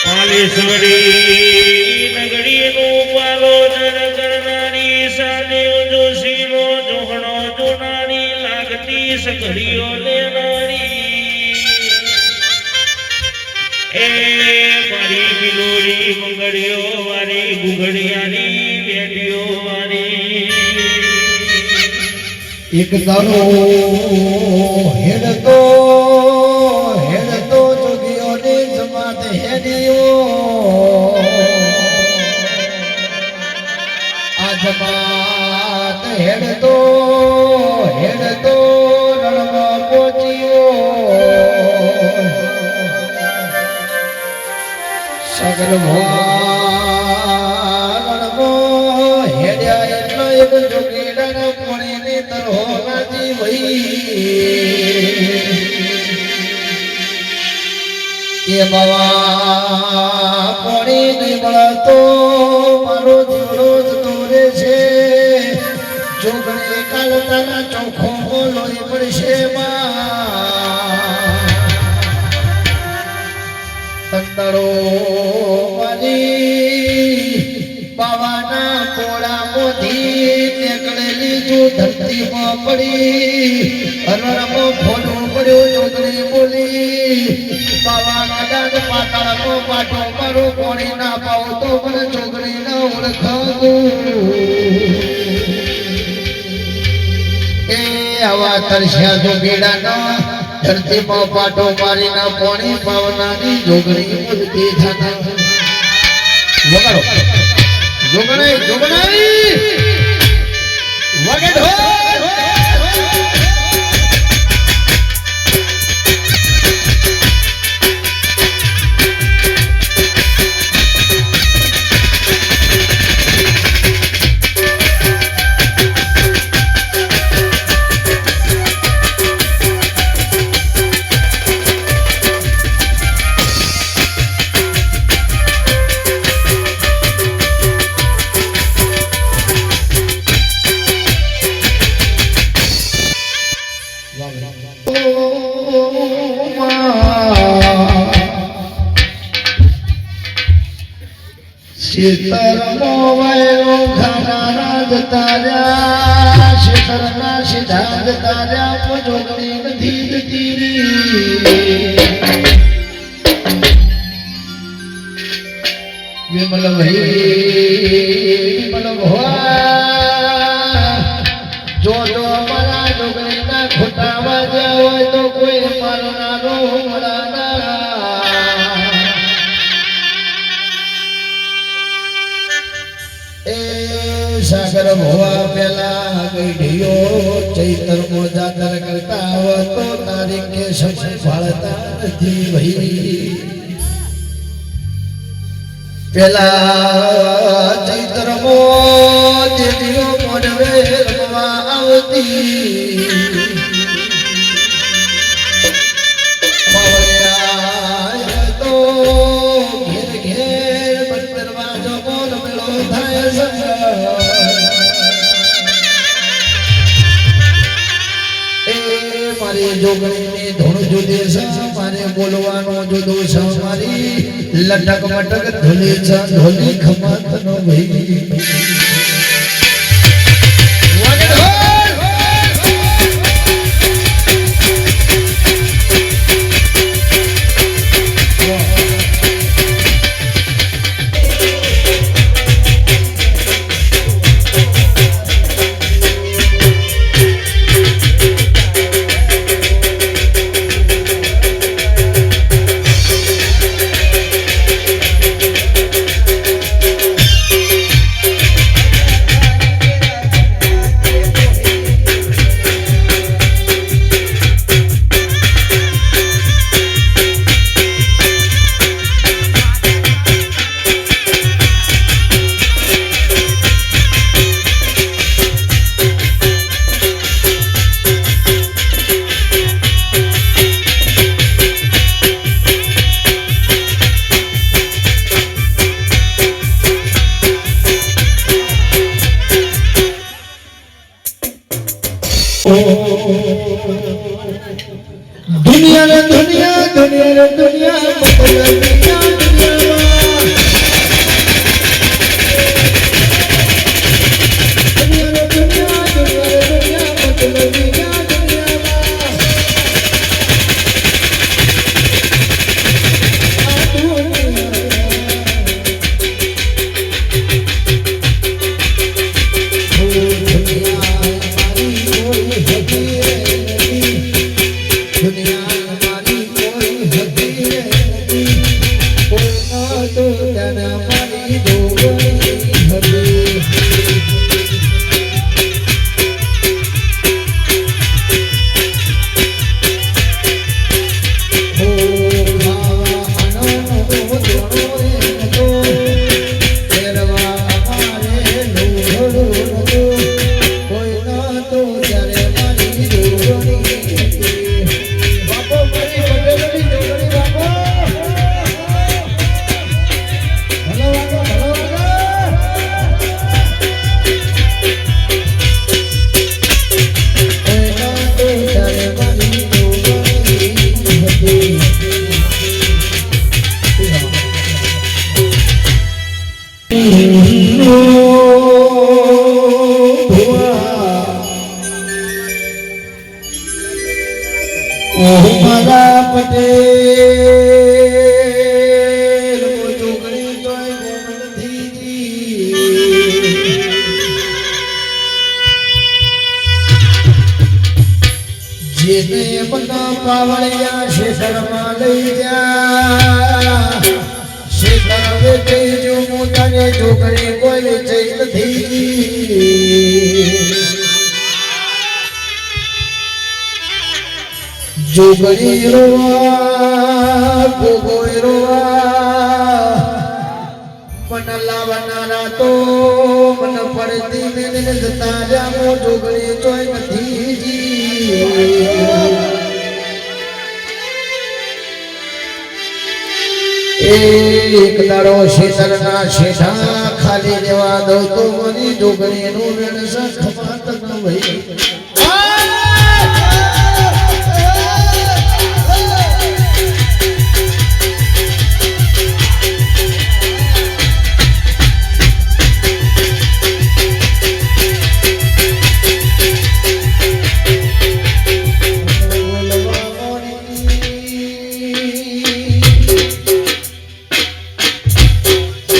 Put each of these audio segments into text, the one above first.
પાલેશ્વરી નગરીનો પાલો જર કરનારી સાદેવ જોશીનો જોહણો જોનારી લાગતી સઘડીઓ લેનારી એ મારી બિલોરી મંગળીઓ વારી ગુગડિયાની બેટીઓ વારી એક દાડો હેડતો જોગીઓને જમાત હેડ્યો આ જમાત હેડતો રણમાં પહોંચ્યો સગલ રણમાં હેડ્યા એટલો એક જોગીડાના પોણીની તરહો લાગી વહી એ બાવા પોણી નહીં મળતો મારો જીવડો જતો રે છે જોગણી કાલ તારા ચોખ્ખો લોહી પડશે તંદડો મારી બાવાના પોળા મોધી નીકળેલી જો ધરતીમાં પડી રણમાં ફોડો પડ્યો જોગણી બોલી બાવા કદાચ પાતાળનો પાટો મારો કોણી ના પાવ તો મને જોગણી ના ઓળખાવું એ આવા તરસ્યા જોગીડાના ધરતીમાં પાટો મારીના પોણી પાવનાની જોગણી બોલતી થાના વગાડો જોગણી વગાડો શીતળમો વયલો ખાના જતા રહ્યા શીતળના સીધા જતા રહ્યા જોગણી નથી જતી વિમલ ભોળા જો મારા જોગણીના ખોટા વાગ્યા હોય તો કોઈ મારનારો સાગર ભવા પેલા ગઈઢીઓ ચૈતર મો જાતર કરતા હોય તો તારીખે સંભાળતા નથી ભાઈ પેલા ચૈતર મો દેવીઓ મોડવે રમવા આવતી તો ઘેર ઘેર દરવાજો બોલ મેળો થાય મારી જોગણીની ધૂણ જુદી છે મારે બોલવાનો જુદો છે મારી લટક મટક ધોલી છે ધોલી ખમત નો ભાઈ दुनिया रे दुनिया दुनिया रे दुनिया दुनिया પણ મારી જોગણી હતી મારા પટેલ જોગણી તોય નથી જેને મના પાવળિયા શેતરમાં લઈ ગયા શેતર વેચી જો મોટાને જોગણી કોઈ વેચી નથી જોગણી રોવા ગોગોય રોવા મન લાવનારા તો મન પડતી મેને જતા જામો જોગણી તોય નથી એક દાડો શેતરના શેઠા ખાલી દેવા દો તો મારી જોગણીનું રણ સખમાત ન વહી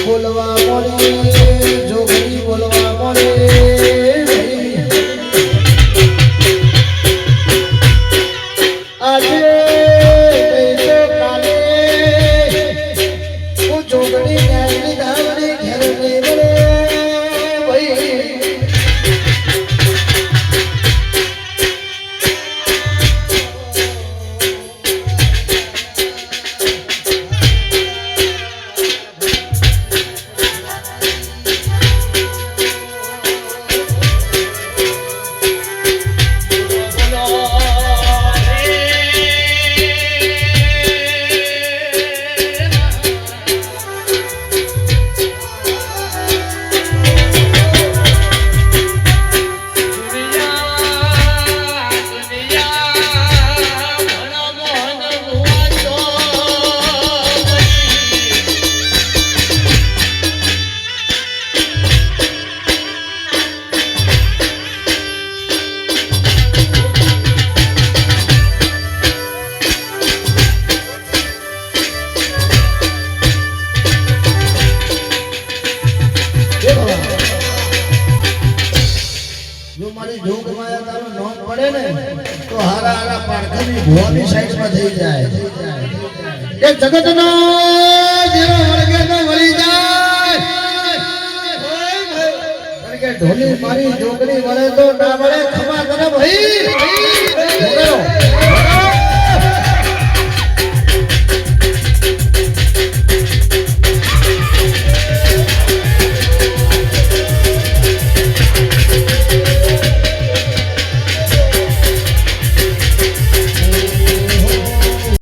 બોલવા મળે જોગણી બોલવા મળે આજે કાલે હું જોગણી ન્યાયની ધાવણી ઘેર નહીં મળે ભાઈ જો મારી જોગ માયા તારું નામ પડે ને તો હારા હારા પારખાની ભુવાની સાઈડમાં થઈ જાય એ જગતનો જેવો વળગે તો વળી જાય વળગે ઢોલી મારી જોગણી વળે તો ના વળે